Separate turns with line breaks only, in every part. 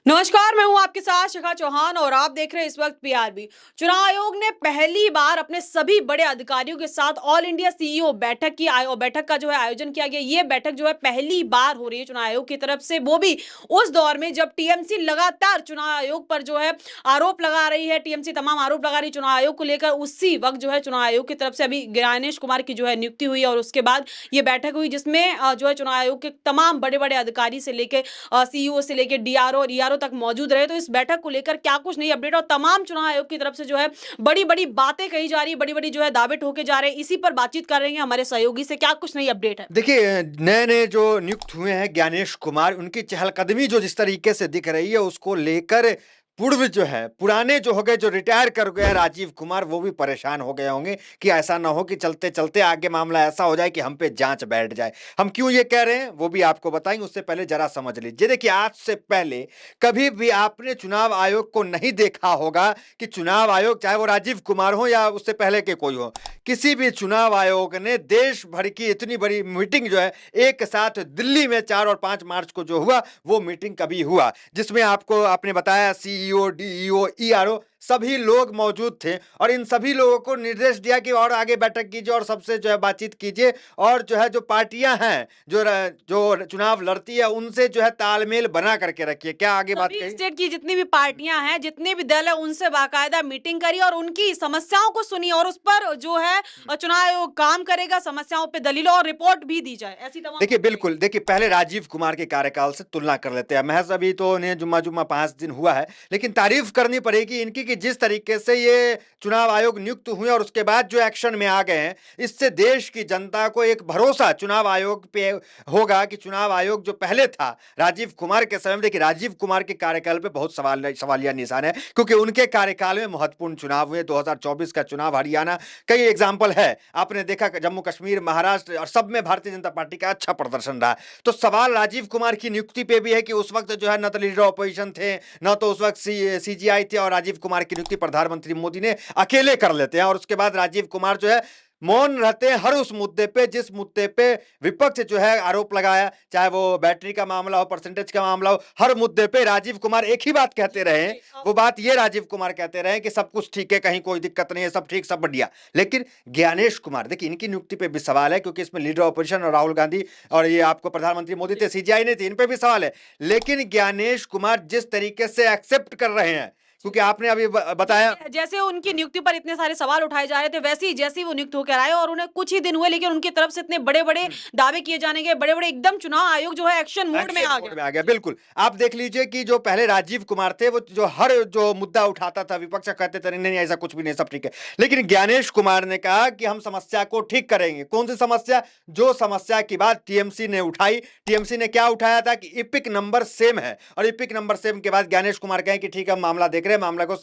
नमस्कार, मैं हूं आपके साथ शिखा चौहान और आप देख रहे हैं इस वक्त पीआरबी। चुनाव आयोग ने पहली बार अपने सभी बड़े अधिकारियों के साथ ऑल इंडिया सीईओ बैठक का जो है आयोजन किया गया। ये बैठक जो है पहली बार हो रही है चुनाव आयोग की तरफ से, वो भी उस दौर में जब टीएमसी लगातार चुनाव आयोग पर जो है आरोप लगा रही है। टीएमसी तमाम आरोप लगा रही है चुनाव आयोग को लेकर। उसी वक्त जो है चुनाव आयोग की तरफ से अभी ज्ञानेश कुमार की जो है नियुक्ति हुई और उसके बाद ये बैठक हुई, जिसमें जो है चुनाव आयोग के तमाम बड़े बड़े अधिकारी से लेकर सीईओ से लेकर डीआरओ और ईआरओ तक मौजूद रहे। तो इस बैठक को लेकर क्या कुछ नई अपडेट और तमाम चुनाव आयोग की तरफ से जो है बड़ी बड़ी बातें कही जा रही है, बड़ी बड़ी जो है दावे ठोके जा रहे हैं, इसी पर बातचीत कर रहे हैं हमारे सहयोगी से। क्या कुछ नई अपडेट है?
देखिए, नए-नए जो नियुक्त हुए हैं ज्ञानेश कुमार, उनकी चहलकदमी जो जिस तरीके से दिख रही है, उसको लेकर पूर्व जो है, पुराने जो हो गए, जो रिटायर कर गए हैं राजीव कुमार, वो भी परेशान हो गए होंगे कि ऐसा ना हो कि चलते-चलते आगे मामला ऐसा हो जाए कि हम पे जाँच बैठ जाए। हम क्यों ये कह रहे हैं, वो भी आपको बताएँगे, उससे पहले ज़रा समझ लीजिए। देखिए, आज से पहले कभी भी आपने चुनाव आयोग को नहीं देखा होगा कि चुनाव आयोग, चाहे वो राजीव कुमार हो या उससे पहले के कोई हो, किसी भी चुनाव आयोग ने देश भर की इतनी बड़ी मीटिंग जो है एक साथ दिल्ली में 4 और 5 मार्च को जो हुआ वो मीटिंग कभी हुआ, जिसमें आपको आपने बताया सीईओ, डीईओ, ईआरओ सभी लोग मौजूद थे और इन सभी लोगों को निर्देश दिया कि और आगे बैठक कीजिए और सबसे जो है बातचीत कीजिए और जो है जो पार्टियां हैं जो चुनाव लड़ती है उनसे जो है तालमेल बना करके रखिए। क्या आगे बात
सभी
कही?
स्टेट की जितनी भी पार्टियां हैं, जितने भी दल है, उनसे बाकायदा मीटिंग करी और उनकी समस्याओं को सुनी और उस पर जो है चुनाव आयोग काम करेगा, समस्याओं पे दलीलों और रिपोर्ट भी दी जाए, ऐसी तमाम
देखिए,
बातें कही।
बिल्कुल, देखिए पहले राजीव कुमार के कार्यकाल से तुलना कर लेते हैं। महज़ अभी तो उन्हें जुम्मा-जुम्मा 5 दिन हुआ है, लेकिन तारीफ़ करनी पड़ेगी इनकी कि जिस तरीके से ये चुनाव आयोग नियुक्त हुए और उसके बाद जो एक्शन में आ गए हैं, इससे देश की जनता को एक भरोसा चुनाव आयोग पे होगा कि चुनाव आयोग जो पहले था, राजीव कुमार के समय में, देखिए राजीव कुमार के कार्यकाल पे बहुत सवालिया निशान है, क्योंकि उनके कार्यकाल में महत्वपूर्ण चुनाव हुए। 2024 का चुनाव हरियाणा, कई एग्ज़ाम्पल है। आपने देखा कि जम्मू-कश्मीर, महाराष्ट्र और सब में भारतीय जनता पार्टी का अच्छा प्रदर्शन रहा। तो सवाल राजीव कुमार की नियुक्ति पे भी है कि उस वक्त जो है न तो लीडर ऑपोजिशन थे, न तो उस वक्त सीजीआई थे और राजीव कुमार की नियुक्ति प्रधानमंत्री मोदी ने अकेले कर लेते हैं और उसके बाद राजीव कुमार जो है मौन रहते हैं हर उस मुद्दे पे जिस मुद्दे पे विपक्ष जो है आरोप लगाया, चाहे वो बैटरी का मामला हो, परसेंटेज का मामला हो, हर मुद्दे पे राजीव कुमार एक ही बात कहते रहे हैं। वो बात ये राजीव कुमार कहते रहे कि सब कुछ ठीक है, कहीं कोई दिक्कत नहीं है, सब ठीक, सब बढ़िया। लेकिन ज्ञानेश कुमार, देखिए इनकी नियुक्ति पे भी सवाल है क्योंकि इसमें लीडर ऑपोजिशन और राहुल गांधी और ये आपको प्रधानमंत्री मोदी थे, सीजीआई नहीं थी, इन पे भी सवाल है। लेकिन ज्ञानेश कुमार जिस तरीके से एक्सेप्ट कर रहे हैं, क्योंकि आपने अभी बताया।
जैसे उनकी नियुक्ति पर इतने सारे सवाल उठाए जा रहे थे, वैसे ही जैसे ही वो नियुक्त होकर आए और उन्हें कुछ ही दिन हुए, लेकिन उनकी तरफ से इतने बड़े-बड़े दावे किए जाने के बड़े-बड़े, एकदम चुनाव आयोग जो है एक्शन मोड में
एक्शन
आ
मोड
गया।
में आ गया, बिल्कुल। आप देख लीजिए कि जो पहले राजीव कुमार थे, वो जो हर जो मुद्दा उठाता था, विपक्ष कहते थे, नहीं, नहीं, ऐसा कुछ भी नहीं, सब ठीक है। लेकिन ज्ञानेश कुमार ने कहा कि हम समस्या को ठीक करेंगे। कौन-सी समस्या? जो समस्या की बात टीएमसी ने उठाई। टीएमसी ने क्या उठाया था कि इपिक नंबर सेम है और इपिक नंबर सेम के बाद ज्ञानेश कुमार कहे कि ठीक है, हम मामला देख रहे हैं, मामला को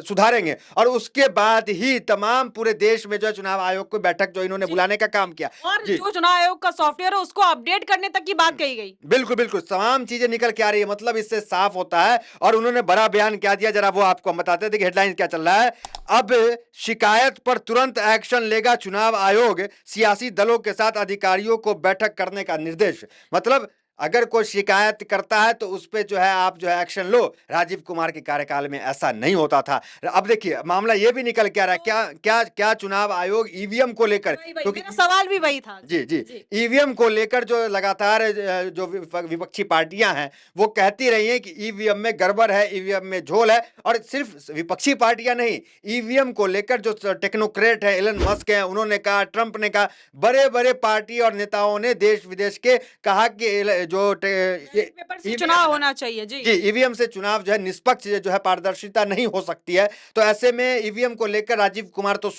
सुधारेंगे और उसके बाद ही तमाम पूरे देश में जो है चुनाव आयोग की बैठक जो इन्होंने
जी,
बुलाने का काम किया।
और
जी।
जो चुनाव आयोग का सॉफ्टवेयर है, उसको अपडेट करने तक की बात कही गई।
बिल्कुल, बिल्कुल, तमाम चीज़ें निकल के आ रही है, मतलब इससे साफ होता है और उन्होंने बड़ा बयान क्या दिया, ज़रा वो आपको हम बताते हैं। देखिए हेडलाइन क्या चल रहा है, अब शिकायत पर तुरंत एक्शन लेगा चुनाव आयोग, सियासी दलों के साथ अधिकारियों को बैठक करने का निर्देश। मतलब अगर कोई शिकायत करता है तो उस पे जो है आप जो है एक्शन लो। राजीव कुमार के कार्यकाल में ऐसा नहीं होता था। अब देखिए मामला ये भी निकल के आ रहा है, क्या क्या क्या चुनाव आयोग ईवीएम को लेकर,
वही, वही,
क्योंकि
मेरा सवाल भी वही था।
जी, जी।
जी।
ईवीएम को लेकर जो लगातार जो विपक्षी पार्टियां हैं, वो कहती रही हैं कि ईवीएम में गड़बड़ है, ईवीएम में झोल है और सिर्फ विपक्षी पार्टियां नहीं, ईवीएम को लेकर जो टेक्नोक्रेट है, एलन मस्क हैं, उन्होंने कहा, ट्रंप ने कहा, बड़े-बड़े पार्टी और नेताओं ने देश-विदेश के कहा कि जो
बैलेट
ये
पेपर से
ईवीएम
चुनाव
है,
होना चाहिए। जी।
जी, ईवीएम से चुनाव जो है निष्पक्ष जो है पारदर्शिता नहीं हो सकती है। तो ऐसे में ईवीएम को लेकर राजीव कुमार तो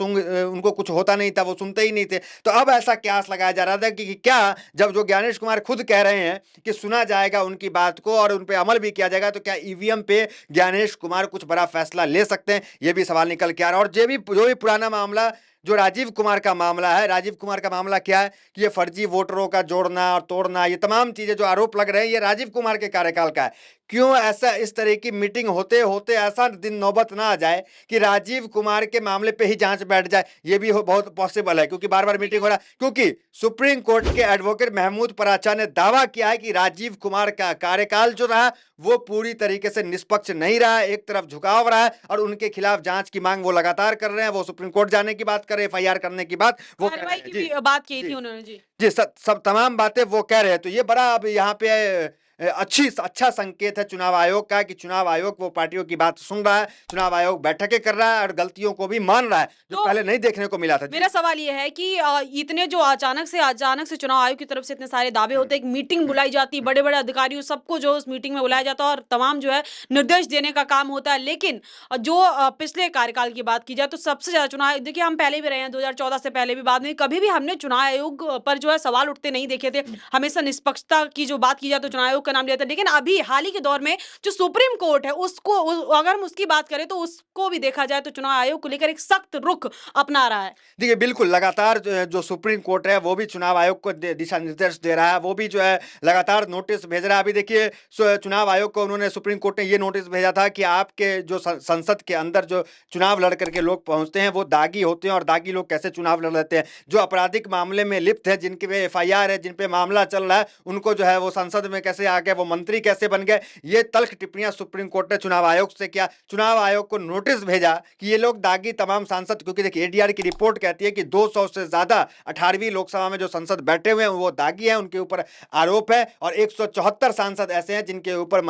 उनको कुछ होता नहीं था, वो सुनते ही नहीं थे। तो अब ऐसा कयास लगाया जा रहा था कि क्या जब जो ज्ञानेश कुमार खुद कह रहे हैं कि सुना जाएगा उनकी बात को और उन पे अमल भी किया जाएगा, तो क्या ईवीएम पे ज्ञानेश कुमार कुछ बड़ा फैसला ले सकते हैं? ये भी सवाल निकल के आ रहा है और जो भी पुराना मामला जो राजीव कुमार का मामला है, राजीव कुमार का मामला क्या है कि ये फर्जी वोटरों का जोड़ना और तोड़ना, ये तमाम चीजें जो आरोप लग रहे हैं, ये राजीव कुमार के कार्यकाल का है। क्यों ऐसा इस तरह की मीटिंग होते होते ऐसा दिन नौबत ना आ जाए कि राजीव कुमार के मामले पे ही जांच बैठ जाए? ये भी बहुत पॉसिबल है, क्योंकि बार बार मीटिंग हो रहा है, क्योंकि सुप्रीम कोर्ट के एडवोकेट महमूद पराचा ने दावा किया है कि राजीव कुमार का कार्यकाल जो रहा वो पूरी तरीके से निष्पक्ष नहीं रहा, एक तरफ झुकाव रहा है और उनके खिलाफ जांच की मांग वो लगातार कर रहे हैं। वो सुप्रीम कोर्ट जाने की बात कर रहे हैं, FIR करने की बात वो कर रहे
कार्रवाई
हैं।
की
जी
भी बात की
जी
थी उन्होंने। जी
जी, सब तमाम बातें वो कह रहे हैं। तो ये बड़ा अब यहाँ पे अच्छा संकेत है चुनाव आयोग का कि चुनाव आयोग वो पार्टियों की बात सुन रहा है, चुनाव आयोग बैठकें कर रहा है और गलतियों को भी मान रहा है, जो
तो
पहले नहीं देखने को मिला था। जी
मेरा सवाल ये है कि इतने जो अचानक से चुनाव आयोग की तरफ से इतने सारे दावे होते हैं, एक मीटिंग बुलाई जाती है, बड़े-बड़े अधिकारियों सबको जो उस मीटिंग में बुलाया जाता है और तमाम जो है निर्देश देने का काम होता है। लेकिन जो पिछले कार्यकाल की बात की जाए तो सबसे ज़्यादा चुनाव देखिए हम पहले भी रहे हैं 2014 से पहले भी, बाद में कभी भी हमने चुनाव आयोग पर जो है सवाल उठते नहीं देखे थे। हमेशा निष्पक्षता की जो बात की जाए तो चुनाव आयोग का नाम लिया था। लेकिन अभी हाल ही के दौर में जो सुप्रीम कोर्ट है उसको अगर हम उसकी बात करें तो उसको भी देखा जाए तो चुनाव आयोग को लेकर एक सख्त रुख अपना रहा है।
देखिए, बिल्कुल लगातार जो सुप्रीम कोर्ट है वो भी चुनाव आयोग को दिशा निर्देश दे रहा है, वो भी जो है लगातार नोटिस भेज रहा है। अभी देखिए चुनाव आयोग को उन्होंने, सुप्रीम कोर्ट ने ये नोटिस भेजा था कि आपके जो संसद के अंदर जो चुनाव लड़ करके लोग पहुंचते हैं वो दागी होते हैं, और दागी लोग कैसे चुनाव लड़ लेते हैं। जो आपराधिक मामले में लिप्त है, जिनके पे FIR है, जिन पे मामला चल रहा है, उनको जो है वो संसद में कैसे आ गए, वो मंत्री कैसे बन गए, ये तल्ख टिप्पणियां सुप्रीम कोर्ट ने चुनाव आयोग से किया। चुनाव आयोग को नोटिस भेजा कि ये लोग दागी तमाम सांसद, क्योंकि देखिए ADR की रिपोर्ट कहती है कि 200 से ज्यादा 18वीं लोकसभा में जो सांसद बैठे हुए हैं वो दागी हैं, उनके ऊपर आरोप है, और 174 सांसद ऐसे हैं जिनके ऊपर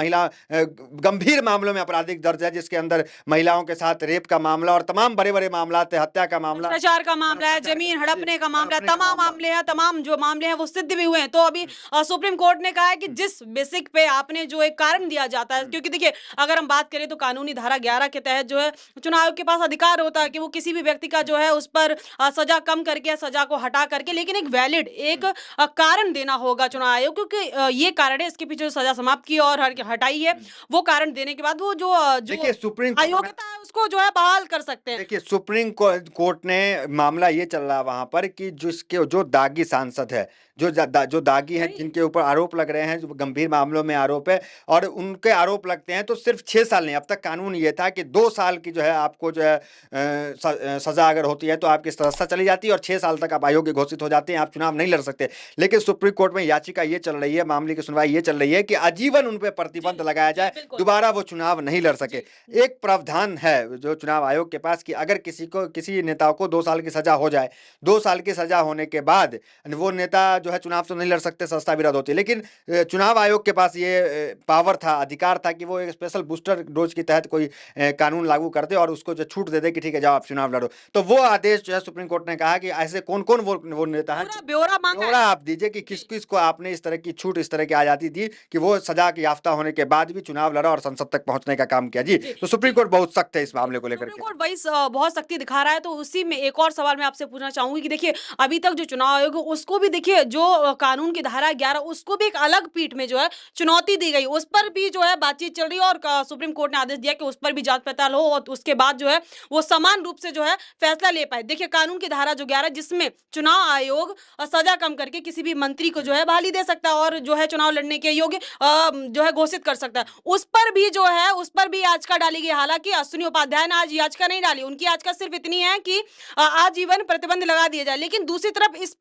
गंभीर मामलों में आपराधिक दर्ज है, जिसके अंदर महिलाओं के साथ रेप का मामला और तमाम बड़े बड़े मामला, हत्या का मामला,
भ्रष्टाचार का मामला है, जमीन हड़पने का मामला है, तमाम मामले हैं, तमाम जो मामले हैं वो सिद्ध भी हुए हैं। तो अभी सुप्रीम कोर्ट ने कहा है कि जिस बेसिक पे आपने जो एक कारण दिया जाता है, क्योंकि देखिए अगर हम बात करें तो कानूनी धारा 11 के तहत जो है चुनाव आयोग के पास अधिकार होता है कि वो किसी भी व्यक्ति का जो है उस पर सजा कम करके, सजा को हटा करके, लेकिन एक वैलिड एक कारण देना होगा चुनाव आयोग, क्योंकि ये कारण है, इसके पीछे जो सजा समाप्त की और हटाई है, वो कारण देने के बाद वो जो
देखिए सुप्रीम
अयोग्यता है उसको जो है बहाल कर सकते हैं।
देखिए सुप्रीम कोर्ट ने मामला ये चल रहा है वहां पर कि जिसके जो दागी सांसद है, जो दागी हैं, जिनके ऊपर आरोप लग रहे हैं, जो गंभीर मामलों में आरोप है, और उनके आरोप लगते हैं तो सिर्फ 6 साल नहीं, अब तक कानून ये था कि 2 साल की जो है आपको जो है सजा अगर होती है तो आपकी सजा चली जाती है और 6 साल तक आप अयोग्य घोषित हो जाते हैं, आप चुनाव नहीं लड़ सकते। लेकिन सुप्रीम कोर्ट में याचिका ये चल रही है, मामले की सुनवाई ये चल रही है कि आजीवन उन पर प्रतिबंध लगाया जाए, दोबारा वो चुनाव नहीं लड़ सके। एक प्रावधान है जो चुनाव आयोग के पास कि अगर किसी नेता को 2 साल की सजा हो जाए, 2 साल की सजा होने के बाद वो नेता जो है चुनाव तो नहीं लड़ सकते, संस्था भी रद्द होती है। लेकिन चुनाव आयोग के पास ये पावर था, अधिकार था कि वो एक स्पेशल बूस्टर डोज के तहत कोई कानून लागू कर दे और उसको जो छूट दे दे कि ठीक है जाओ आप चुनाव लड़ो। तो वो आदेश जो है सुप्रीम कोर्ट ने कहा कि ऐसे कौन कौन वो नेता है,
ब्यौरा मांगा
ब्यौरा आप दीजिए कि किस किस को आपने इस तरह की छूट, इस तरह की आजादी दी कि वो सजा की याफ्ता होने के बाद भी चुनाव लड़ा और संसद तक पहुंचने का काम किया। जी, तो सुप्रीम कोर्ट बहुत सख्त है इस मामले को लेकर
सुप्रीम
के।
कोर्ट वही बहुत सख्ती दिखा रहा है। तो उसी में एक और सवाल मैं आपसे पूछना चाहूंगी कि देखिए अभी तक जो चुनाव आयोग है उसको भी देखिए जो कानून की धारा 11 उसको भी एक अलग पीठ में जो है चुनौती दी गई, उस पर भी जो है बातचीत चल रही है और सुप्रीम कोर्ट ने आदेश दिया कि उस पर भी जांच पड़ताल हो और उसके बाद जो है वो समान रूप से जो है फैसला ले पाए। देखिए कानून की धारा जो 11 जिसमें चुनाव आयोग सजा कम करके किसी भी मंत्री को जो है बहाली दे सकता है और जो है चुनाव लड़ने के योग्य जो है घोषित कर सकता है, उस पर भी जो है उस पर भी याचिका डाली गई। हालांकि अश्विनी उपाध्याय ने आज याचिका नहीं डाली, उनकी याचिका सिर्फ इतनी है कि आजीवन प्रतिबंध लगा दिया जाए, लेकिन दूसरी तरफ इस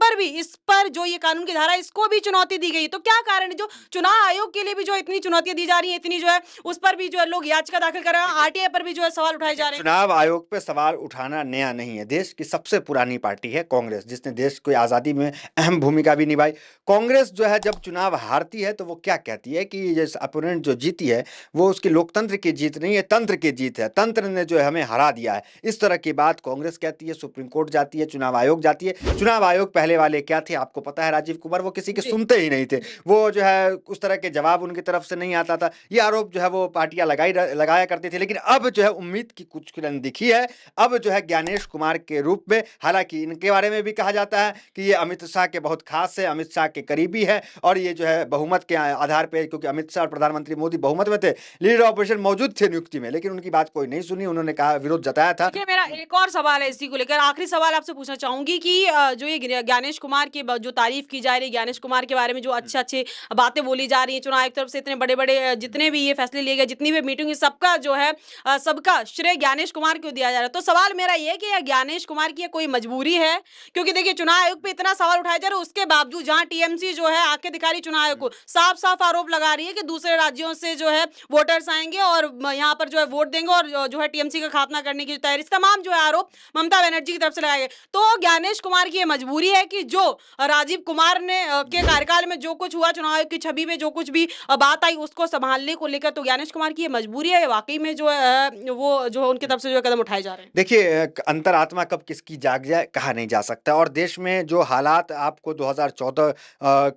पर जो ये कानून की धारा इसको भी चुनौती दी गई। तो क्या कारण है जो चुनाव आयोग के लिए भी जो इतनी चुनौतियां दी जा रही है, इतनी जो है उस पर भी जो है लोग याचिका दाखिल कर रहे हैं, RTI पर भी जो है सवाल उठाए जा रहे हैं।
चुनाव आयोग पे सवाल उठाना नया नहीं है, देश की सबसे पुरानी पार्टी है कांग्रेस, जिसने देश को आजादी में अहम भूमिका भी निभाई। कांग्रेस जो है जब चुनाव हारती है तो वो क्या कहती है कि जैसे अपोनेंट जो जीती है वो उसकी लोकतंत्र की जीत नहीं है, तंत्र की जीत है, तंत्र ने जो है हमें हरा दिया है, इस तरह की बात कांग्रेस कहती है। सुप्रीम कोर्ट जाती है, चुनाव आयोग जाती है। चुनाव आयोग पहले वाले क्या थे आपको पता है, राजीव कुमार, वो किसी के सुनते ही नहीं थे, वो जो है उस तरह के जवाब उनकी तरफ से नहीं आता था, ये आरोप जो है वो पार्टियां लगाया करती थी। लेकिन अब जो है उम्मीद की कुछ किरण दिखी है, अब जो है ज्ञानेश कुमार के रूप में, हालांकि इनके बारे में भी कहा जाता है कि ये अमित शाह के बहुत खास है, अमित शाह के करीबी है, और ये जो है बहुमत के आधार पर, क्योंकि अमित शाह और प्रधानमंत्री मोदी बहुमत में थे, लीडर ऑपोजिशन मौजूद थे नियुक्ति में, लेकिन उनकी बात कोई नहीं सुनी, उन्होंने कहा, विरोध जताया था।
मेरा एक और सवाल है इसी को लेकर, आखिरी सवाल आपसे पूछना चाहूंगी कि जो ये ज्ञानेश कुमार की जो तारीफ तारीफ की जा रही है ज्ञानेश कुमार के बारे में, जो अच्छे-अच्छे बातें बोली जा रही हैं, चुनाव आयोग की तरफ से इतने बड़े-बड़े जितने भी ये फैसले लिए गए, जितनी भी मीटिंग हुई, सबका जो है सबका श्रेय ज्ञानेश कुमार को दिया जा रहा है। तो सवाल मेरा ये है कि यह ज्ञानेश कुमार की ये कोई मजबूरी है? क्योंकि देखिए चुनाव आयोग पे इतना सवाल उठाया जा रहा है, उसके बावजूद जहां टीएमसी जो है आंखें दिखा रही चुनाव आयोग को, साफ-साफ आरोप लगा रही है कि दूसरे राज्यों से जो है वोटर्स आएंगे और यहाँ पर जो है वोट देंगे और जो है टीएमसी का खात्मा करने की तैयारी, तमाम जो है आरोप ममता बनर्जी की तरफ से लगाए गए। तो ज्ञानेश कुमार की ये मजबूरी है कि जो राजीव कुमार ने के कार्यकाल में जो कुछ हुआ, चुनाव आयोग की छवि में जो कुछ भी बात आई, उसको संभालने को लेकर, तो ज्ञानेश कुमार की ये मजबूरी है, वाकई में जो है वो जो उनकी तरफ से जो कदम उठाए जा रहे हैं।
देखिए अंतरात्मा कब किसकी जाग जाए कहा नहीं जा सकता, और देश में जो हालात आपको 2014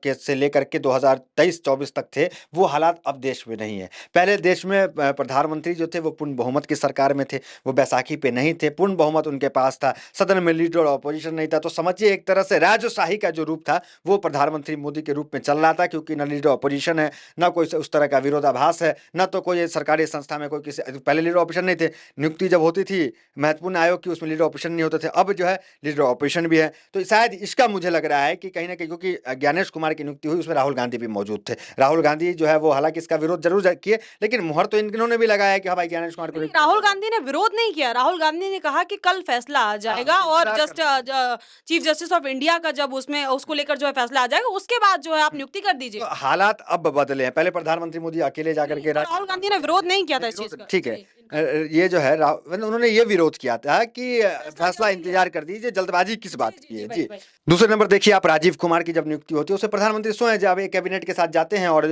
के से लेकर के 2023-24 तक थे, वो हालात अब देश में नहीं है। पहले देश में प्रधानमंत्री जो थे वो पूर्ण बहुमत की सरकार में थे, वो बैसाखी पे नहीं थे, पूर्ण बहुमत उनके पास था, सदन में लीडर और ऑपोजिशन नहीं था। तो समझिए एक तरह से राजशाही का जो रूप था वो प्रधानमंत्री मोदी के रूप में चल रहा था, क्योंकि न लीडर ऑपोजिशन है, न कोई उस तरह का विरोधाभास है, न तो कोई सरकारी संस्था में कोई किसी, पहले लीडर ऑपोजिशन नहीं थे, नियुक्ति जब होती थी महत्वपूर्ण आयोग की उसमें लीडर ऑपोजिशन नहीं होते थे, अब जो है लीडर ऑपोजिशन भी है। तो शायद इसका मुझे लग रहा है कि कहीं ना कहीं, क्योंकि ज्ञानेश कुमार की नियुक्ति हुई उसमें राहुल गांधी भी मौजूद थे, राहुल गांधी जो है वो हालांकि इसका विरोध जरूर किए, लेकिन मुहर तो इन्होंने भी लगाया कि हाँ भाई ज्ञानेश कुमार को
राहुल गांधी ने विरोध नहीं किया, राहुल गांधी ने कहा कि कल फैसला आ जाएगा और चीफ जस्टिस ऑफ इंडिया का जब उसमें उसको लेकर जो है फैसला आ जाएगा, उसके बाद जो है आप नियुक्ति कर दीजिए।
तो हालात अब बदले हैं, पहले प्रधानमंत्री मोदी अकेले जाकर के
राहुल गांधी ने विरोध नहीं किया था इस चीज का।
ठीक है, ये जो है उन्होंने ये विरोध किया था कि फैसला इंतजार कर दीजिए, जल्दबाजी किस बात की है जी। दूसरे नंबर देखिए आप, राजीव कुमार की जब नियुक्ति होती है उसे प्रधानमंत्री स्वयं जब एक कैबिनेट के साथ जाते हैं और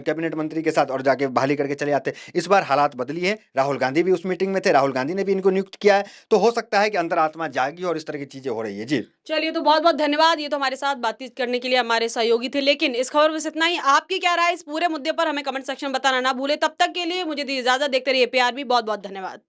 कैबिनेट मंत्री के साथ और जाके बहाली करके चले आते हैं। इस बार हालात बदली है, राहुल गांधी भी उस मीटिंग में थे, राहुल गांधी ने भी इनको नियुक्त किया है, तो हो सकता है कि अंतरात्मा जागी और इस तरह की चीजें हो रही है जी।
चलिए, तो बहुत बहुत धन्यवाद, ये तो हमारे साथ बातचीत करने के लिए हमारे सहयोगी थे। लेकिन इस खबर में बस इतना ही। आपकी क्या राय इस पूरे मुद्दे पर हमें कमेंट सेक्शन में बताना ना भूले। तब तक के लिए मुझे दी इजाजत। देखते रहिए PRB। बहुत बहुत धन्यवाद।